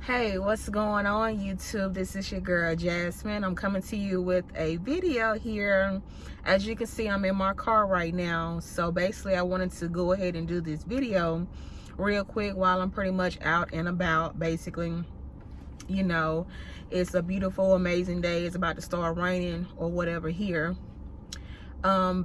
Hey, what's going on YouTube? This is your girl Jasmine. I'm coming to you with a video here. As you can see, I'm in my car right now. So basically I wanted to go ahead and do this video real quick while I'm pretty much out and about. Basically, you know, it's a beautiful, amazing day. It's about to start raining or whatever here.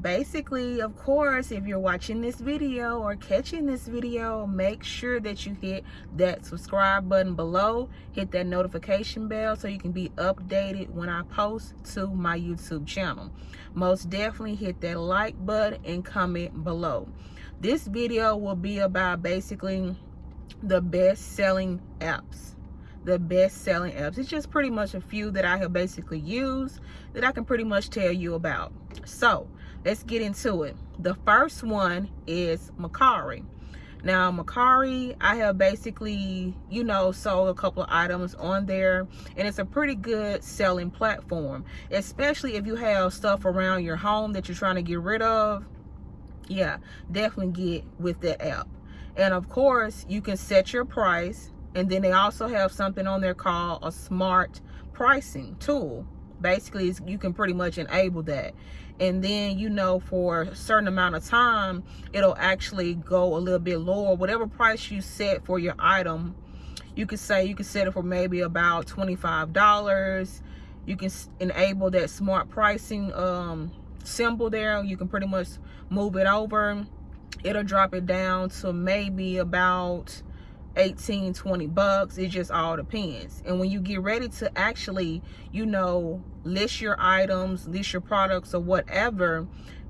Basically, of course, if you're watching this video or catching this video, make sure that you hit that subscribe button below, hit that notification bell so you can be updated when I post to my YouTube channel. Most definitely hit that like button and comment below. This video will be about basically the best-selling apps. It's just pretty much a few that I have basically used that I can pretty much tell you about. So let's get into it. The first one is Makari. Now Makari, I have basically, sold a couple of items on there, and it's a pretty good selling platform, especially if you have stuff around your home that you're trying to get rid of. Yeah, definitely get with that app. And of course, you can set your price. And then they also have something on there called a smart pricing tool. Basically, you can pretty much enable that. And then, for a certain amount of time, it'll actually go a little bit lower. Whatever price you set for your item, you could set it for maybe about $25. You can enable that smart pricing symbol there. You can pretty much move it over. It'll drop it down to maybe about $18-20. It just all depends. And when you get ready to actually list your items, list your products or whatever,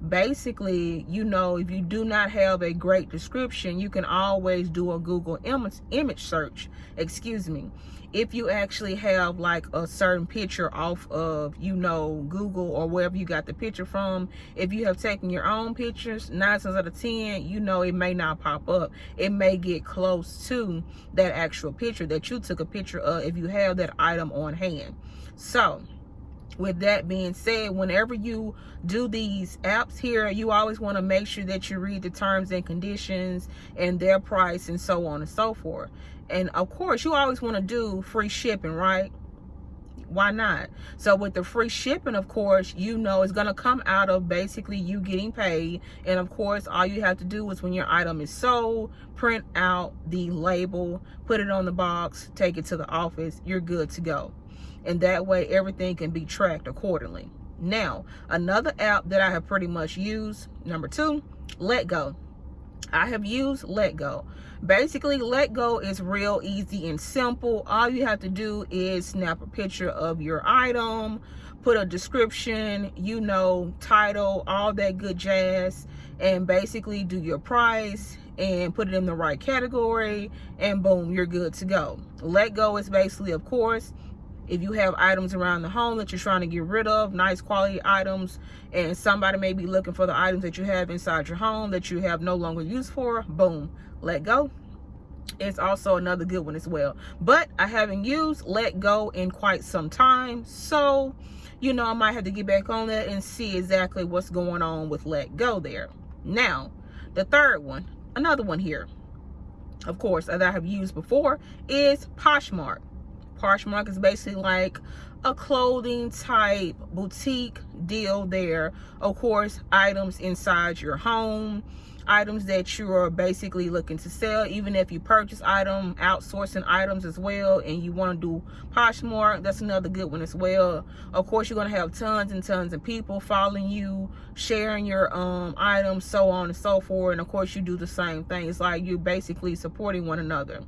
basically, if you do not have a great description, you can always do a Google image search, if you actually have like a certain picture off of Google or wherever you got the picture from. If you have taken your own pictures, 9 times out of 10, it may not pop up. It may get close to that actual picture that you took a picture of if you have that item on hand. So with that being said, whenever you do these apps here, you always want to make sure that you read the terms and conditions and their price and so on and so forth. And of course, you always want to do free shipping, right? Why not? So with the free shipping, of course, it's going to come out of basically you getting paid. And of course, all you have to do is when your item is sold, print out the label, put it on the box, take it to the office, you're good to go. And that way everything can be tracked accordingly. Now, another app that I have pretty much used, number 2, Letgo. I have used Letgo. Basically, Letgo is real easy and simple. All you have to do is snap a picture of your item, put a description, title, all that good jazz, and basically do your price and put it in the right category, and boom, you're good to go. Letgo is basically, of course, if you have items around the home that you're trying to get rid of, nice quality items, and somebody may be looking for the items that you have inside your home that you have no longer use for, boom, Letgo. It's also another good one as well. But I haven't used Letgo in quite some time, so I might have to get back on that and see exactly what's going on with Letgo there. Now, the third one, another one here, of course, that I have used before, is Poshmark. Poshmark is basically like a clothing type boutique deal there. Of course, items inside your home, items that you are basically looking to sell. Even if you purchase outsourcing items as well, and you want to do Poshmark, that's another good one as well. Of course, you're going to have tons and tons of people following you, sharing your items, so on and so forth. And of course, you do the same thing. It's like you're basically supporting one another.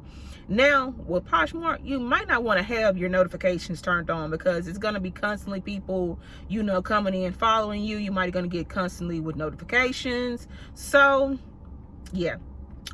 Now, with Poshmark, you might not want to have your notifications turned on because it's going to be constantly people, coming in, following you. You might going to get constantly with notifications. So, yeah.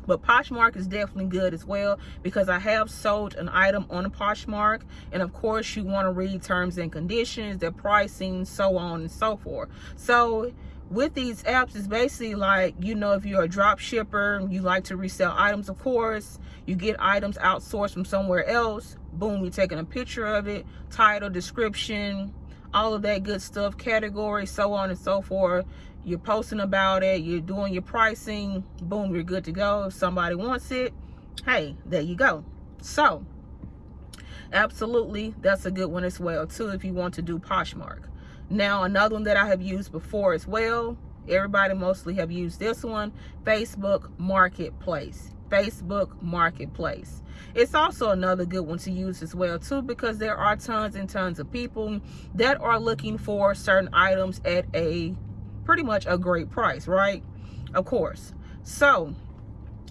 But Poshmark is definitely good as well because I have sold an item on a Poshmark. And of course, you want to read terms and conditions, their pricing, so on and so forth. So, with these apps, it's basically like, if you're a drop shipper, you like to resell items, of course, you get items outsourced from somewhere else, boom, you're taking a picture of it, title, description, all of that good stuff, category, so on and so forth. You're posting about it, you're doing your pricing, boom, you're good to go. If somebody wants it, hey, there you go. So Absolutely, that's a good one as well too if you want to do Poshmark. Now, another one that I have used before as well, everybody mostly have used this one, Facebook Marketplace. Facebook Marketplace. It's also another good one to use as well too, because there are tons and tons of people that are looking for certain items at a pretty much a great price, right? Of course. So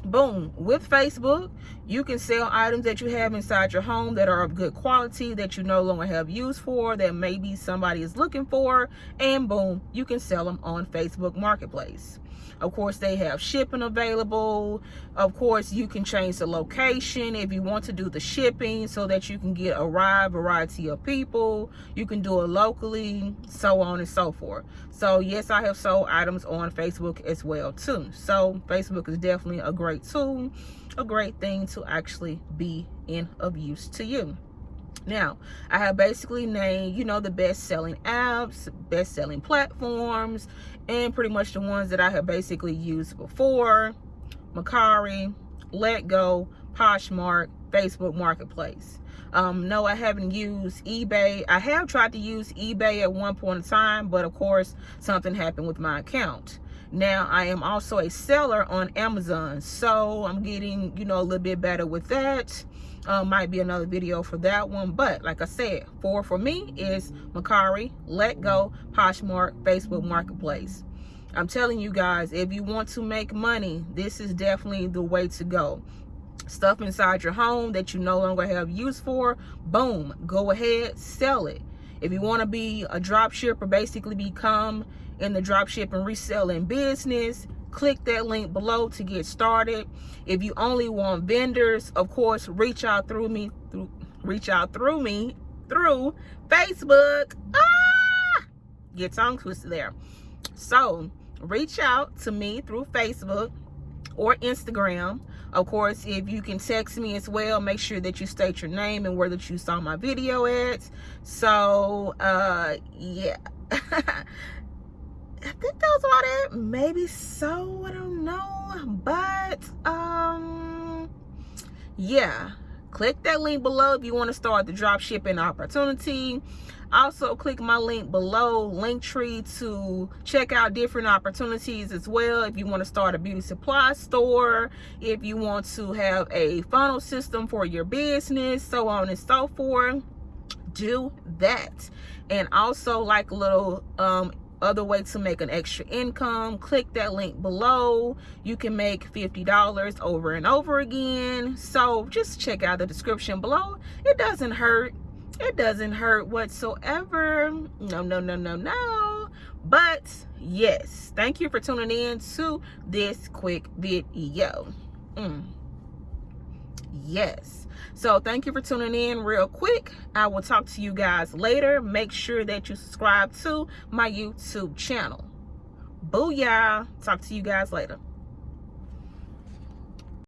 boom, with Facebook, you can sell items that you have inside your home that are of good quality, that you no longer have use for, that maybe somebody is looking for, and boom, you can sell them on Facebook Marketplace. Of course, they have shipping available. Of course, you can change the location if you want to do the shipping so that you can get a wide variety of people. You can do it locally, so on and so forth. So yes, I have sold items on Facebook as well too. So Facebook is definitely a great tool, a great thing to actually be of use to you. Now, I have basically named, the best-selling apps, best-selling platforms, and pretty much the ones that I have basically used before: Makari, Let Go, Poshmark, Facebook Marketplace. No, I haven't used eBay. I have tried to use eBay at one point in time, but of course, something happened with my account. Now, I am also a seller on Amazon, so I'm getting, a little bit better with that. Might be another video for that one, but like I said, for me is Makari, Let Go, Poshmark, Facebook Marketplace. I'm telling you guys, if you want to make money, this is definitely the way to go. Stuff inside your home that you no longer have use for, boom, go ahead, sell it. If you want to be a drop shipper, basically become in the drop shipping reselling business, click that link below to get started. If you only want vendors, of course, reach out through me through Facebook. Get tongue twisted there. So reach out to me through Facebook or Instagram. Of course, if you can text me as well, make sure that you state your name and where that you saw my video at. So yeah. I think that was about it. Maybe so, I don't know. But yeah, click that link below if you want to start the drop shipping opportunity. Also, click my link below, Linktree, to check out different opportunities as well. If you want to start a beauty supply store, if you want to have a funnel system for your business, so on and so forth, do that. And also, like a little other way to make an extra income, click that link below. You can make $50 over and over again. So just check out the description below. It doesn't hurt. It doesn't hurt whatsoever. No. But yes, thank you for tuning in to this quick video. Yes. So thank you for tuning in real quick. I will talk to you guys later. Make sure that you subscribe to my YouTube channel. Booyah. Talk to you guys later.